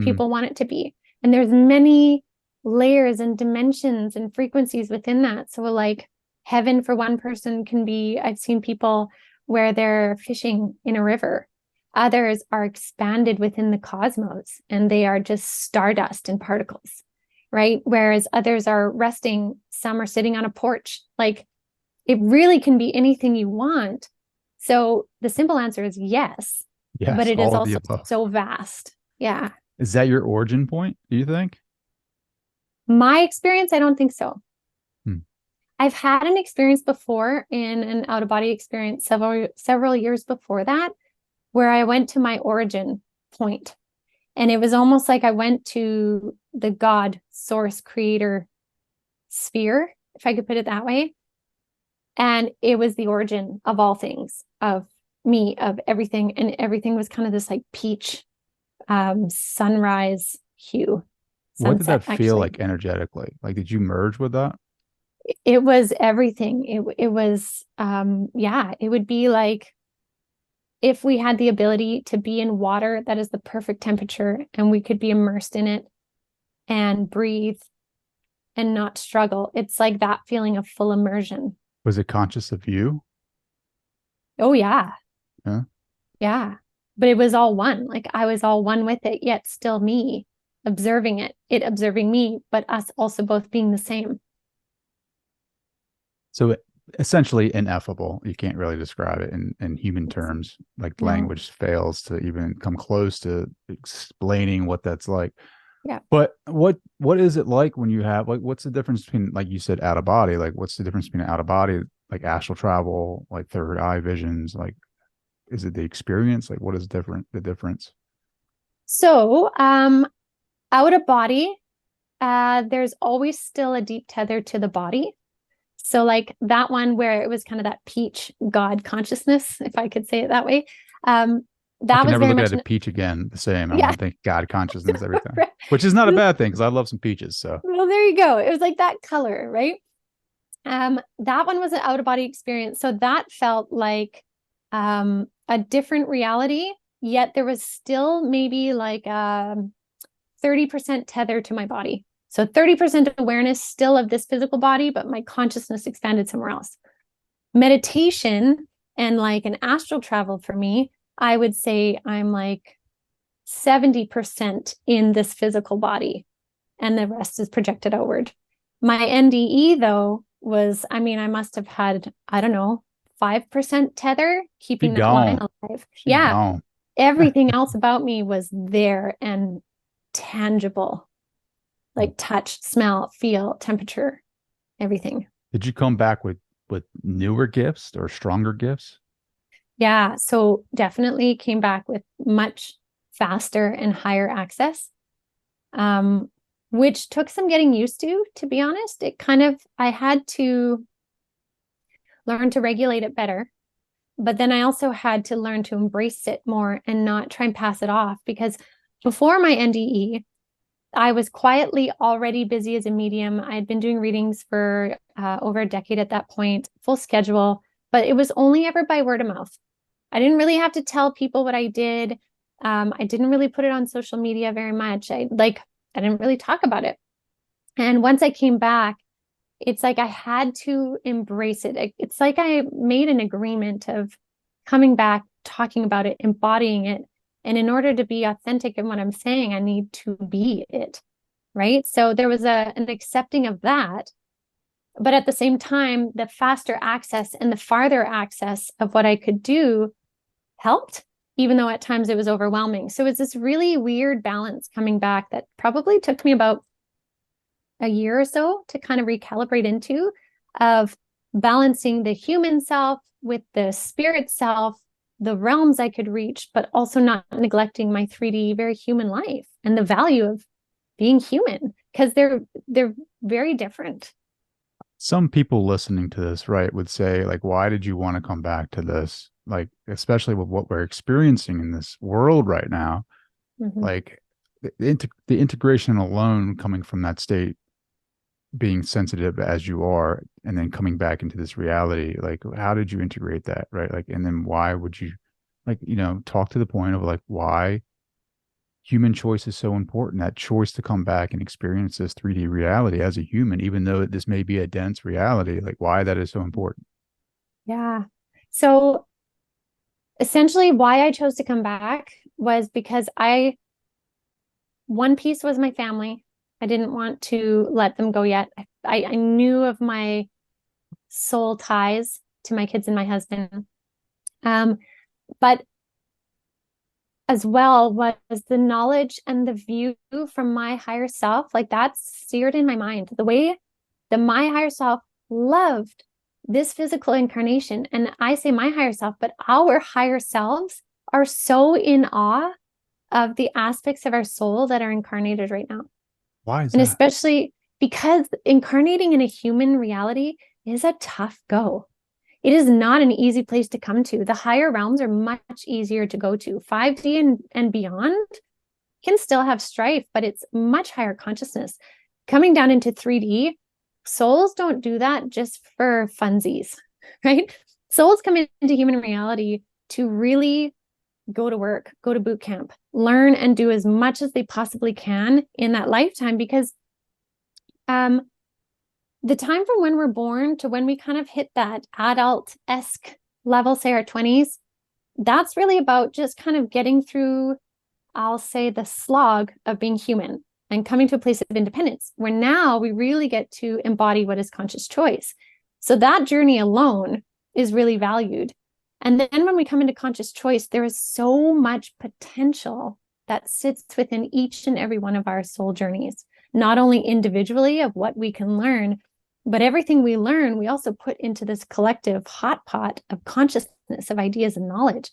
people want it to be. And there's many layers and dimensions and frequencies within that. So like heaven for one person can be, I've seen people where they're fishing in a river. Others are expanded within the cosmos and they are just stardust and particles, right? Whereas others are resting, some are sitting on a porch. Like it really can be anything you want. So the simple answer is yes, but Yes, it is all of the also above. so vast. Yeah. Is that your origin point, do you think? My experience, I don't think so. Hmm. I've had an experience before in an out-of-body experience several years before that, where I went to my origin point. And it was almost like I went to the God, source, creator sphere, if I could put it that way. And it was the origin of all things, of me, of everything. And everything was kind of this like peach sunrise hue. What did Sunset, that feel actually. like energetically? Like, did you merge with that? It was everything. It was yeah, it would be like if we had the ability to be in water that is the perfect temperature and we could be immersed in it and breathe and not struggle. It's like that feeling of full immersion. Was it conscious of you? Oh yeah. Yeah. Yeah. But it was all one. Like I was all one with it, yet still me observing it observing me, but us also both being the same. So essentially ineffable. You can't really describe it in human terms. Like No. language fails to even come close to explaining what that's like. Yeah. But what is it like when you have, like, what's the difference between, like you said, out of body? Like what's the difference between out of body, like astral travel, like third eye visions? Like, is it the experience? Like what is the difference? So, out of body, there's always still a deep tether to the body. So like that one where it was kind of that peach God consciousness, if I could say it that way. I That can was never very look much, at a peach again the same. I yeah. want to think God consciousness every time, which is not a bad thing because I love some peaches. So Well, there you go. It was like that color, right? That one was an out of body experience. So that felt like a different reality, yet there was still maybe like 30% tether to my body. So 30% awareness still of this physical body, but my consciousness expanded somewhere else. Meditation and like an astral travel for me, I would say I'm like 70% in this physical body and the rest is projected outward. My NDE though was, I mean, I must have had, I don't know, 5% tether, Keep keeping that line going. alive. Keep Yeah. going. Everything else about me was there and tangible, like touch, smell, feel, temperature, everything. Did you come back with newer gifts or stronger gifts? Yeah. So definitely came back with much faster and higher access, um, which took some getting used to be honest. I had to learn to regulate it better. But then I also had to learn to embrace it more and not try and pass it off because before my NDE, I was quietly already busy as a medium. I had been doing readings for over a decade at that point, full schedule, but it was only ever by word of mouth. I didn't really have to tell people what I did. I didn't really put it on social media very much. I didn't really talk about it. And once I came back, it's like I had to embrace it. It's like I made an agreement of coming back, talking about it, embodying it. And in order to be authentic in what I'm saying, I need to be it. Right. So there was an accepting of that. But at the same time, the faster access and the farther access of what I could do helped, even though at times it was overwhelming. So it's this really weird balance coming back that probably took me about a year or so to kind of recalibrate into, of balancing the human self with the spirit self, the realms I could reach, but also not neglecting my 3D, very human life and the value of being human, because they're very different. Some people listening to this, right, would say, like, why did you want to come back to this? Like, especially with what we're experiencing in this world right now, Mm-hmm. like the integration alone coming from that state, being sensitive as you are, and then coming back into this reality, like, how did you integrate that, right? Like, and then why would you, like, talk to the point of like why human choice is so important, that choice to come back and experience this 3D reality as a human, even though this may be a dense reality, like why that is so important. Yeah. So essentially, why I chose to come back was because one piece was my family. I didn't want to let them go yet. I knew of my soul ties to my kids and my husband. But as well was the knowledge and the view from my higher self, like that's seared in my mind. The way that my higher self loved this physical incarnation. And I say my higher self, but our higher selves are so in awe of the aspects of our soul that are incarnated right now. Why is And that? especially because incarnating in a human reality is a tough go. It is not an easy place to come to. The higher realms are much easier to go to. 5D and beyond can still have strife, but it's much higher consciousness. Coming down into 3D, souls don't do that just for funsies, right? Souls come into human reality to really go to work, go to boot camp, learn and do as much as they possibly can in that lifetime, because the time from when we're born to when we kind of hit that adult-esque level, say our 20s, that's really about just kind of getting through, I'll say, the slog of being human and coming to a place of independence, where now we really get to embody what is conscious choice. So that journey alone is really valued. And then when we come into conscious choice, there is so much potential that sits within each and every one of our soul journeys, not only individually of what we can learn, but everything we learn, we also put into this collective hot pot of consciousness, of ideas and knowledge.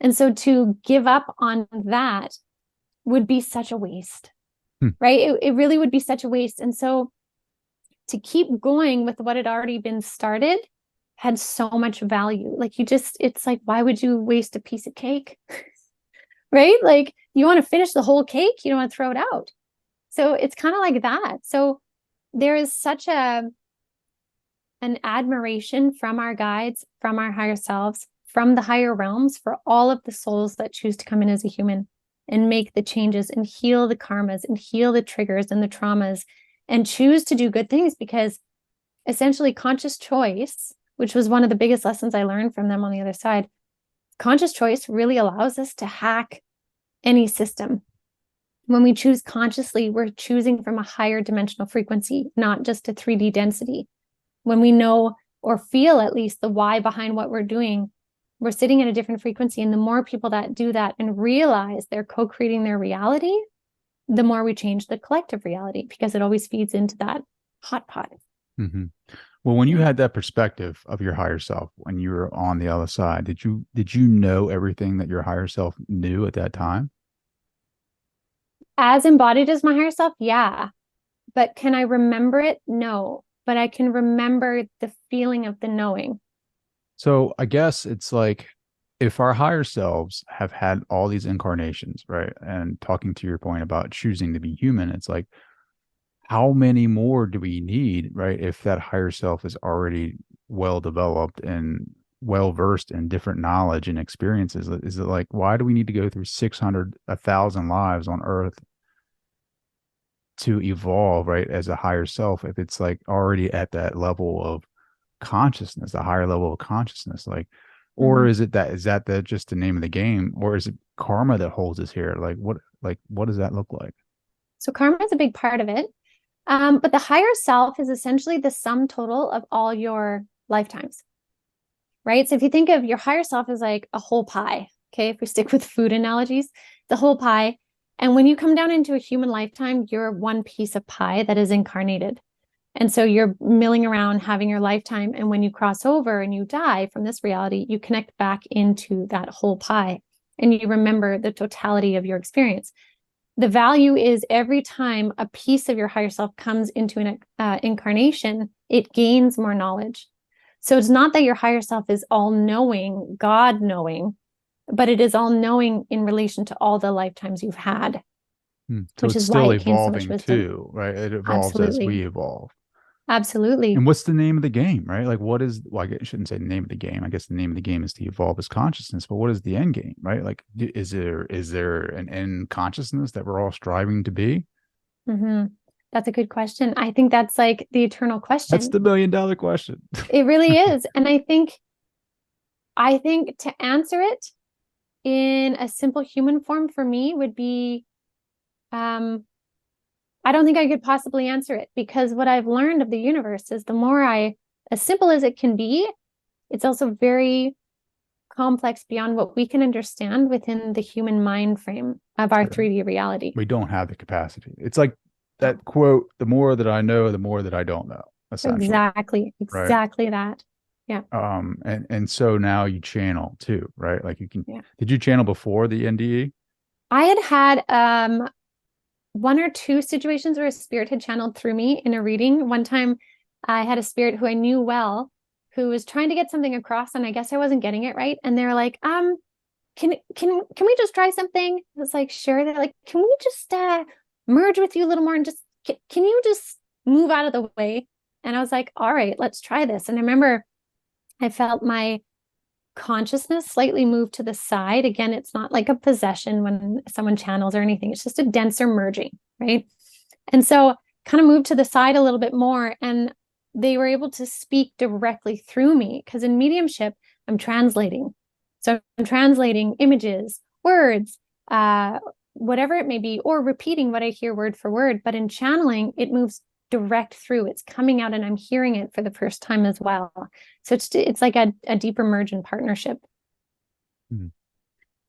And so to give up on that would be such a waste, Hmm. right? It really would be such a waste. And so to keep going with what had already been started had so much value. Like it's like, why would you waste a piece of cake? Right? Like you want to finish the whole cake, you don't want to throw it out. So it's kind of like that. So there is such an admiration from our guides, from our higher selves, from the higher realms, for all of the souls that choose to come in as a human and make the changes and heal the karmas and heal the triggers and the traumas and choose to do good things, because essentially conscious choice, which was one of the biggest lessons I learned from them on the other side, conscious choice really allows us to hack any system. When we choose consciously, we're choosing from a higher dimensional frequency, not just a 3D density. When we know or feel at least the why behind what we're doing, we're sitting at a different frequency. And the more people that do that and realize they're co-creating their reality, the more we change the collective reality, because it always feeds into that hot pot. Mm-hmm. Well, when you Yeah. had that perspective of your higher self, when you were on the other side, did you know everything that your higher self knew at that time? As embodied as my higher self, yeah. But can I remember it? No. But I can remember the feeling of the knowing. So I guess it's like if our higher selves have had all these incarnations, right? And talking to your point about choosing to be human, it's like, how many more do we need, right? If that higher self is already well developed and well versed in different knowledge and experiences, is it like, why do we need to go through 600, 1,000 lives on Earth to evolve, right, as a higher self if it's like already at that level of consciousness, a higher level of consciousness? Like, or Mhm. is that the just the name of the game, or is it karma that holds us here? Like what does that look like? So karma is a big part of it. But the higher self is essentially the sum total of all your lifetimes, right? So if you think of your higher self as like a whole pie, okay, if we stick with food analogies, the whole pie. And when you come down into a human lifetime, you're one piece of pie that is incarnated. And so you're milling around having your lifetime. And when you cross over and you die from this reality, you connect back into that whole pie and you remember the totality of your experience. The value is every time a piece of your higher self comes into an incarnation, it gains more knowledge. So it's not that your higher self is all knowing, God knowing, but it is all knowing in relation to all the lifetimes you've had, So which it's is why still it gains so much evolving wisdom. too, right? It evolves as Absolutely. we evolve. Absolutely. And what's the name of the game, right? Like, what is, well, I shouldn't say the name of the game. I guess the name of the game is to evolve as consciousness, but what is the end game, right? Like, is there an end consciousness that we're all striving to be? Mm-hmm. That's a good question. I think that's like the eternal That's question. the $1 million question. It really is. And I think to answer it in a simple human form for me would be um I don't think I could possibly answer it, because what I've learned of the universe is the more as simple as it can be, it's also very complex beyond what we can understand within the human mind frame of our Sure. 3D reality. We don't have the capacity. It's like No. that quote, the more that I know, the more that I don't know, essentially. Exactly, Right. exactly that. Yeah, And so now you channel too, right? Like you can, yeah. did you channel before the NDE? I had one or two situations where a spirit had channeled through me in a reading. One time I had a spirit who I knew well who was trying to get something across, and I guess I wasn't getting it right. And they're like, can we just try something? I was like, sure. They're like, can we just merge with you a little more and just can you just move out of the way? And I was like, all right, let's try this. And I remember I felt my consciousness slightly move to the side. Again, it's not like a possession when someone channels or anything. It's just a denser merging, right? And so kind of moved to the side a little bit more, and they were able to speak directly through me, because in mediumship, I'm translating. So I'm translating images, words, whatever it may be, or repeating what I hear word for word. But in channeling, it moves direct through. It's coming out and I'm hearing it for the first time as well. So it's like a deeper merge in partnership. Hmm.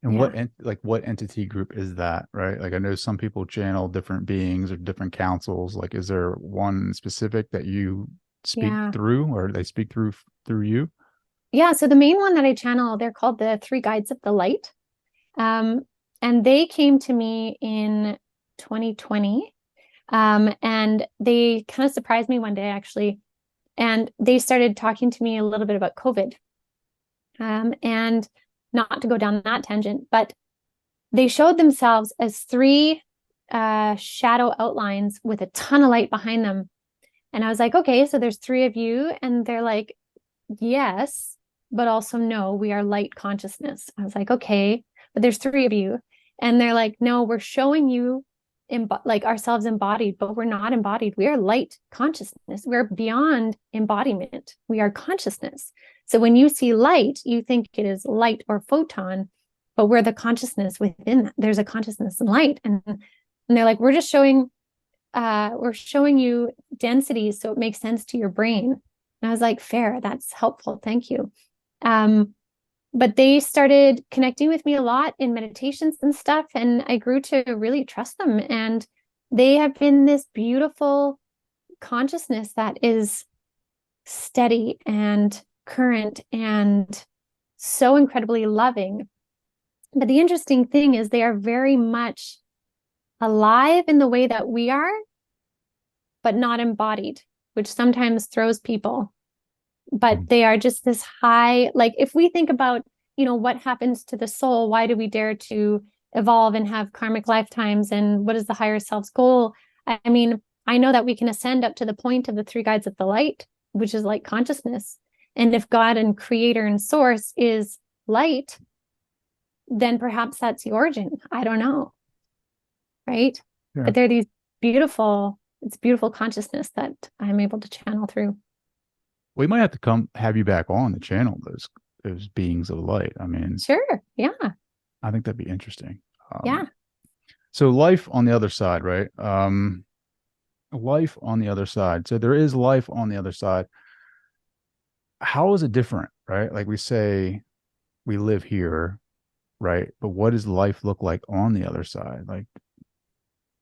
And Yeah. what entity group is that, right? Like I know some people channel different beings or different councils. Like, is there one specific that you speak Yeah. through, or they speak through you? Yeah. So the main one that I channel, they're called the Three Guides of the Light. Um, and they came to me in 2020. And they kind of surprised me one day, actually. And they started talking to me a little bit about COVID. And not to go down that tangent, but they showed themselves as three shadow outlines with a ton of light behind them. And I was like, okay, so there's three of you. And they're like, yes, but also no, we are light consciousness. I was like, okay, but there's three of you. And they're like, no, we're showing you like ourselves embodied, but we're not embodied. We are light consciousness. We're beyond embodiment. We are consciousness. So when you see light, you think it is light or photon, but we're the consciousness within that. There's a consciousness in light. And they're like, we're showing you densities so it makes sense to your brain. And I was like, fair, that's helpful. Thank you. Um, but they started connecting with me a lot in meditations and stuff. And I grew to really trust them. And they have been this beautiful consciousness that is steady and current and so incredibly loving. But the interesting thing is they are very much alive in the way that we are, but not embodied, which sometimes throws people. But they are just this high, like if we think about, what happens to the soul, why do we dare to evolve and have karmic lifetimes? And what is the higher self's goal? I mean, I know that we can ascend up to the point of the three guides of the light, which is light consciousness. And if God and creator and source is light, then perhaps that's the origin. I don't know. Right. Yeah. But they're these it's beautiful consciousness that I'm able to channel through. We might have to have you back on the channel, those beings of light. I mean, sure. Yeah. I think that'd be interesting. Yeah. So life on the other side, right? Life on the other side. So there is life on the other side. How is it different, right? Like we say we live here, right? But what does life look like on the other side? Like,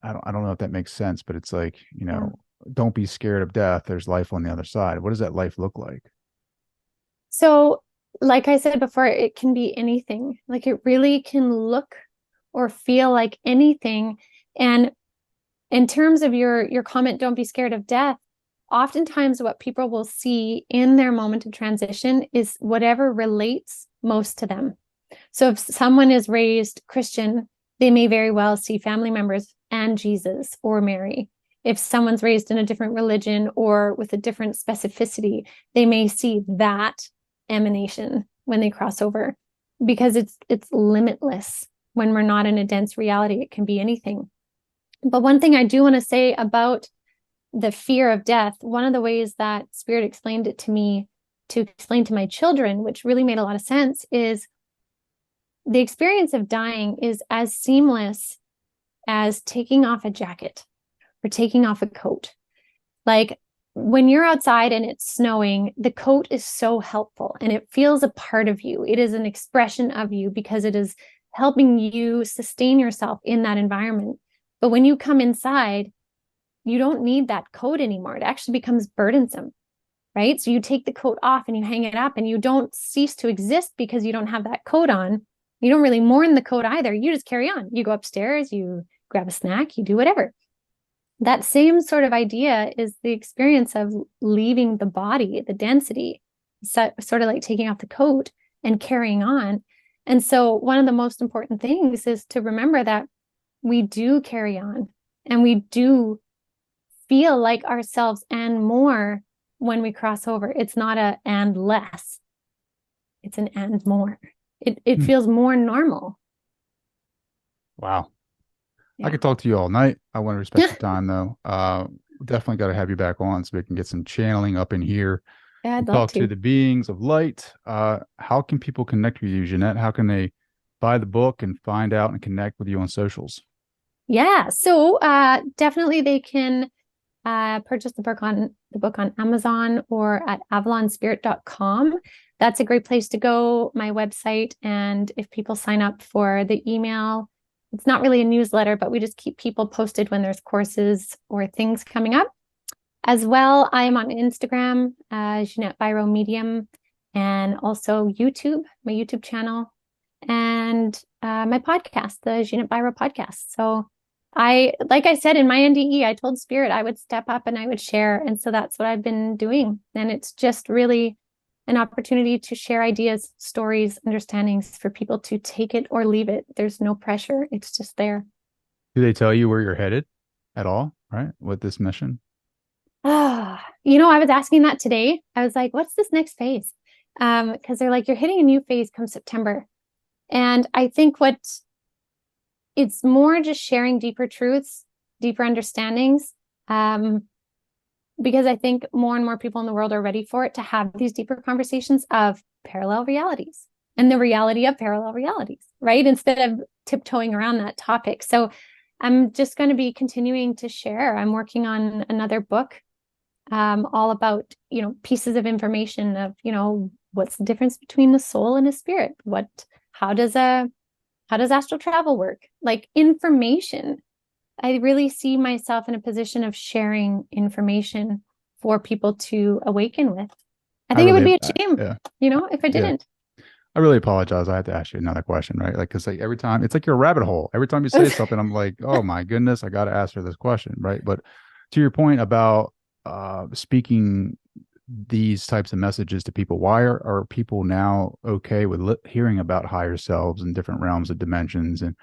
I don't know if that makes sense, but it's like, don't be scared of death. There's life on the other side. What does that life look like? So, like I said before, it can be anything. Like it really can look or feel like anything. And in terms of your comment, don't be scared of death. Oftentimes what people will see in their moment of transition is whatever relates most to them. So if someone is raised Christian, they may very well see family members and Jesus or Mary. If someone's raised in a different religion or with a different specificity, they may see that emanation when they cross over, because it's limitless. When we're not in a dense reality, it can be anything. But one thing I do want to say about the fear of death, one of the ways that Spirit explained it to me to explain to my children, which really made a lot of sense, is the experience of dying is as seamless as taking off a jacket or taking off a coat. Like when you're outside and it's snowing, the coat is so helpful and it feels a part of you. It is an expression of you because it is helping you sustain yourself in that environment. But when you come inside, you don't need that coat anymore. It actually becomes burdensome, right? So you take the coat off and you hang it up and you don't cease to exist because you don't have that coat on. You don't really mourn the coat either. You just carry on. You go upstairs, you grab a snack, you do whatever. That same sort of idea is the experience of leaving the body, the density, sort of like taking off the coat and carrying on. And so one of the most important things is to remember that we do carry on and we do feel like ourselves and more when we cross over. It's not a and less. It's an and more. It feels more normal. Wow. Yeah. I could talk to you all night. I want to respect your time though. Definitely got to have you back on so we can get some channeling up in here. Yeah, I'd and love talk to. to the beings of light. How can people connect with you, Ginette? How can they buy the book and find out and connect with you on socials? Yeah, so definitely they can purchase the book on Amazon or at avalonspirit.com. That's a great place to go, my website. And if people sign up for the email, it's not really a newsletter, but we just keep people posted when there's courses or things coming up. As well, I am on Instagram, Ginette Biro Medium, and also YouTube, my YouTube channel, and my podcast, the Ginette Biro podcast. So like I said in my NDE, I told Spirit I would step up and I would share. And so that's what I've been doing. And it's just really an opportunity to share ideas, stories, understandings for people to take it or leave it. There's no pressure. It's just there. Do they tell you where you're headed at all, right? With this mission? I was asking that today. I was like, what's this next phase? Because they're like, you're hitting a new phase come September. And I think it's more just sharing deeper truths, deeper understandings. Because I think more and more people in the world are ready for it, to have these deeper conversations of parallel realities and the reality of parallel realities, right? Instead of tiptoeing around that topic. So I'm just going to be continuing to share. I'm working on another book all about, pieces of information of, what's the difference between the soul and a spirit? How does astral travel work? Like information. I really see myself in a position of sharing information for people to awaken with. I I think it would really, be a shame, yeah, if I yeah. didn't. I really apologize. I had to ask you another question, right? Like, because like every time it's like you're a rabbit hole. Every time you say something, I'm like, oh my goodness, I got to ask her this question, right? But to your point about speaking these types of messages to people, why are people now okay with hearing about higher selves and different realms of dimensions and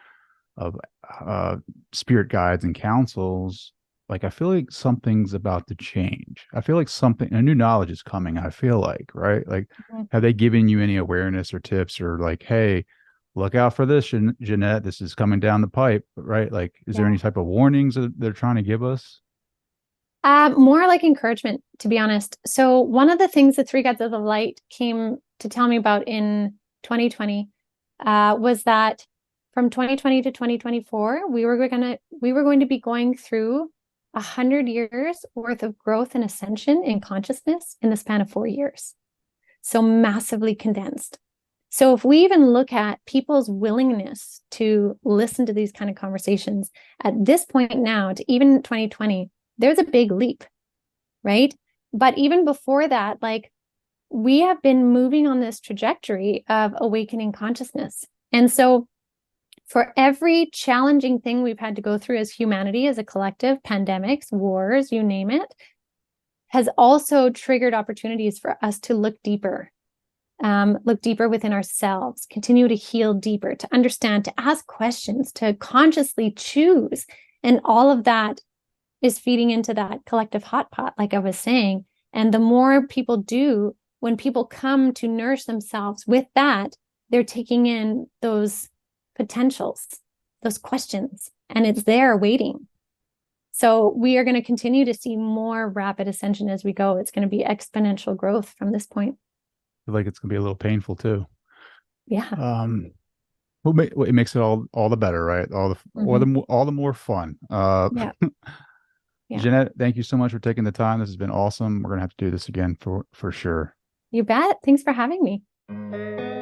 of uh, spirit guides and councils? Like, I feel like something's about to change. I feel like a new knowledge is coming. I feel like, right? Like, Mhm. have they given you any awareness or tips or like, hey, look out for this, Ginette, this is coming down the pipe, right? Like, is there Yeah. any type of warnings that they're trying to give us? More like encouragement, to be honest. So one of the things the three gods of the light came to tell me about in 2020 was that from 2020 to 2024, we were going to be going through 100 years worth of growth and ascension in consciousness in the span of 4 years. So massively condensed. So if we even look at people's willingness to listen to these kind of conversations at this point now to even 2020, there's a big leap, right? But even before that, like we have been moving on this trajectory of awakening consciousness. And so for every challenging thing we've had to go through as humanity, as a collective, pandemics, wars, you name it, has also triggered opportunities for us to look deeper within ourselves, continue to heal deeper, to understand, to ask questions, to consciously choose. And all of that is feeding into that collective hot pot, like I was saying. And the more people do, when people come to nourish themselves with that, they're taking in those potentials, those questions, and it's there waiting. So we are going to continue to see more rapid ascension as we go. It's going to be exponential growth from this point. I feel like it's gonna be a little painful too. Yeah. Um, it makes it all the better, right? Mm-hmm. All the more fun. Yeah. Yeah. Jeanette, thank you so much for taking the time. This has been awesome. We're gonna have to do this again for sure. You bet. Thanks for having me.